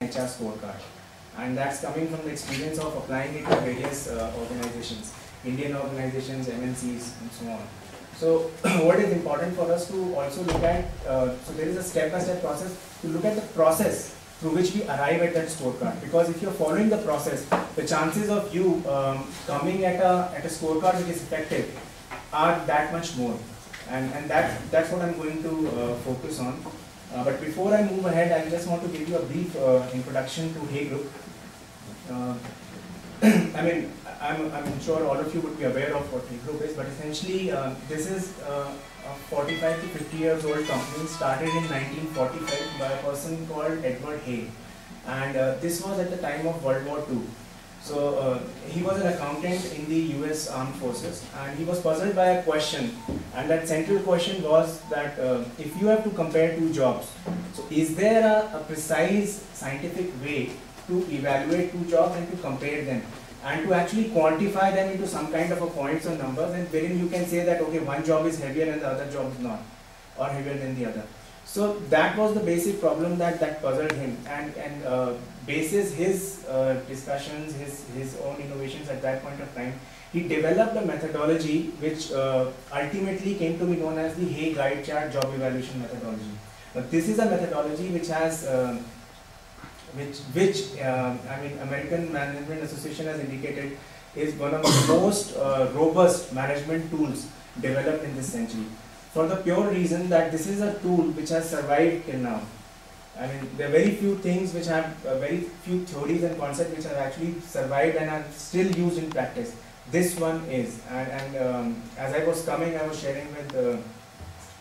HR scorecard, and that's coming from the experience of applying it to various organizations, Indian organizations, MNCs, and so on. So what is important for us to also look at, so there is a step-by-step process to look at the process through which we arrive at that scorecard. Because if you're following the process, the chances of you coming at a scorecard which is effective are that much more. And that's what I'm going to focus on. But before I move ahead, I just want to give you a brief introduction to Hay Group. I mean, I'm sure all of you would be aware of what Hay Group is, but essentially this is a 45 to 50 years old company started in 1945 by a person called Edward Hay. And this was at the time of World War II. So he was an accountant in the US Armed Forces, and he was puzzled by a question, and that central question was that if you have to compare two jobs, so is there a precise scientific way to evaluate two jobs and to compare them and to actually quantify them into some kind of a points or numbers, and wherein you can say that okay, one job is heavier and the other job is not, or heavier than the other. So that was the basic problem that puzzled him, and basis his discussions, his own innovations at that point of time, he developed a methodology which ultimately came to be known as the Hay Guide Chart Job Evaluation Methodology. But this is a methodology which has, I mean, American Management Association has indicated is one of the most robust management tools developed in this century. For the pure reason that this is a tool which has survived till now. I mean, there are very few things which have, very few theories and concepts which have actually survived and are still used in practice. This one is. And as I was coming, I was sharing with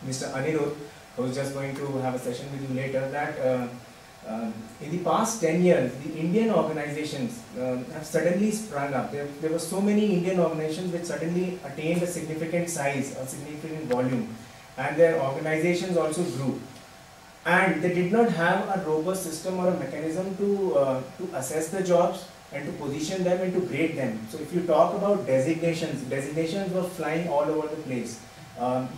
Mr. Anirudh, who's just going to have a session with you later, that in the past 10 years, the Indian organizations have suddenly sprung up. There were so many Indian organizations which suddenly attained a significant size, a significant volume, and their organizations also grew. And they did not have a robust system or a mechanism to assess the jobs and to position them and to grade them. So if you talk about designations, designations were flying all over the place.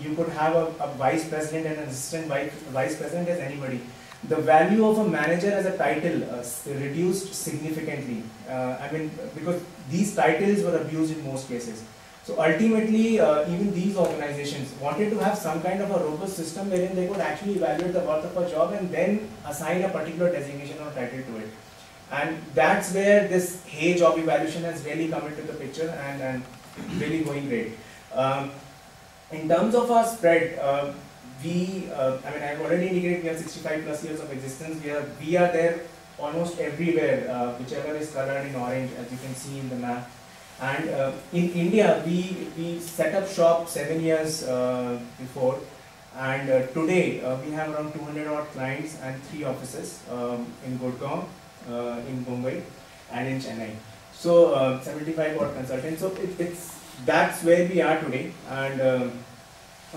You could have a vice president and an assistant vice president as anybody. The value of a manager as a title reduced significantly. I mean, because these titles were abused in most cases. So ultimately, even these organizations wanted to have some kind of a robust system wherein they could actually evaluate the worth of a job and then assign a particular designation or title to it. And that's where this Hay job evaluation has really come into the picture and really going great. In terms of our spread, I mean, I've already indicated we have 65 plus years of existence. We are there almost everywhere, whichever is colored in orange, as you can see in the map. And in India, we set up shop 7 years before, and today we have around 200 odd clients and 3 offices in Gurgaon, in Mumbai, and in Chennai. So 75 odd consultants. So that's where we are today. And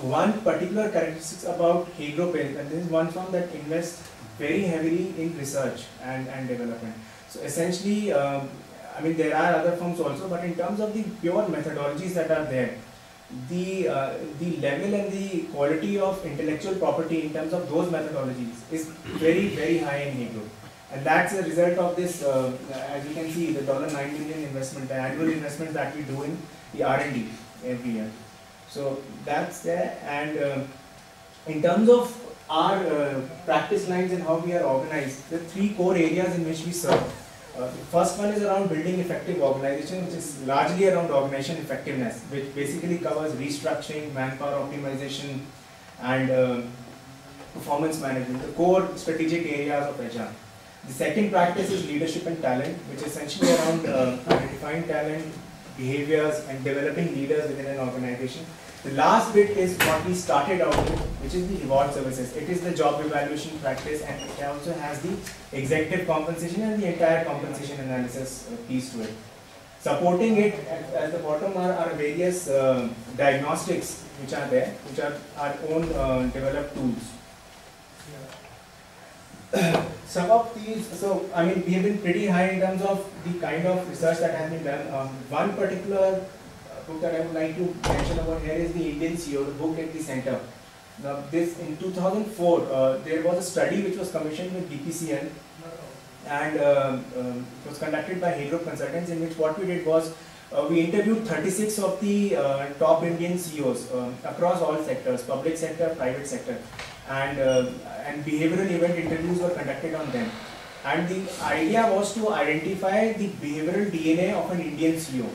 one particular characteristic about Hay Group is that this is one firm that invests very heavily in research and development. So essentially, I mean, there are other firms also, but in terms of the pure methodologies that are there, the level and the quality of intellectual property in terms of those methodologies is very, very high in Hay Group. And that's a result of this, as you can see, the $9 million investment, the annual investment that we do in the R&D every year. So that's there. And in terms of our practice lines and how we are organized, there are 3 core areas in which we serve. The first one is around building effective organization, which is largely around organization effectiveness, which basically covers restructuring, manpower optimization, and performance management, the core strategic areas of HR. The second practice is leadership and talent, which is essentially around identifying talent, behaviors, and developing leaders within an organization. The last bit is what we started out with, which is the reward services. It is the job evaluation practice, and it also has the executive compensation and the entire compensation analysis piece to it. Supporting it at the bottom are various diagnostics which are there, which are our own developed tools. Some of these, so I mean, we have been pretty high in terms of the kind of research that has been done. One particular book that I would like to mention about here is the Indian CEO, the book at the center. Now, this in 2004, there was a study which was commissioned with BPCL, and it was conducted by Halo Consultants, in which what we did was we interviewed 36 of the top Indian CEOs across all sectors, public sector, private sector, and behavioral event interviews were conducted on them. And the idea was to identify the behavioral DNA of an Indian CEO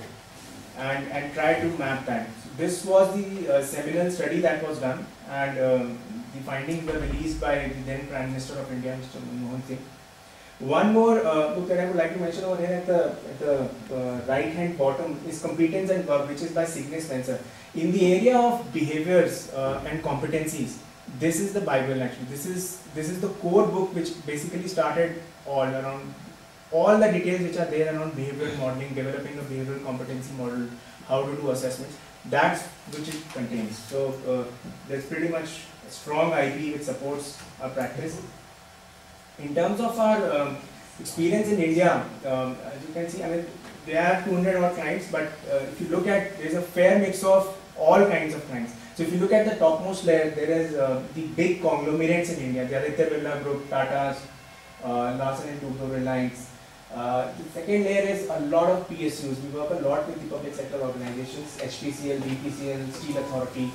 and try to map that. So this was the seminal study that was done, and the findings were released by the then Prime Minister of India, Mr. Manmohan Singh. One more book that I would like to mention over here at the right hand bottom is Competence and Work, which is by Signe Spencer. In the area of behaviors and competencies, this is the Bible actually. This is the core book which basically started all around all the details which are there around behavioral modeling, developing a behavioral competency model, how to do assessments. That's which it contains. So there's pretty much a strong IP which supports our practice. In terms of our experience in India, as you can see, I mean, there are 200 odd clients, but if you look at, there's a fair mix of all kinds of clients. So if you look at the topmost layer, there is the big conglomerates in India, the Aditya Birla Group, Tata's, Larsen & Toubro, Reliance. The second layer is a lot of PSUs. We work a lot with the public sector organizations, HPCL, BPCL, Steel Authority.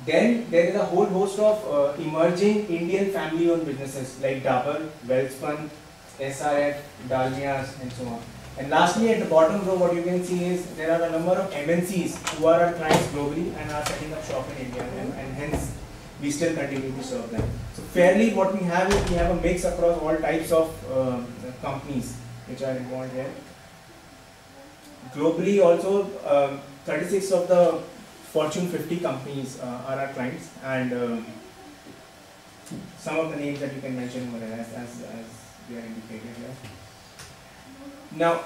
Then there is a whole host of emerging Indian family-owned businesses like Dabur, Welspun, SRF, Dalmias, and so on. And lastly, at the bottom row, what you can see is there are a number of MNCs who are our clients globally and are setting up shop in India, and hence we still continue to serve them. So fairly, what we have is we have a mix across all types of companies which are involved here. Globally, also 36 of the Fortune 50 companies are our clients, and some of the names that you can mention as we are indicated here. Now,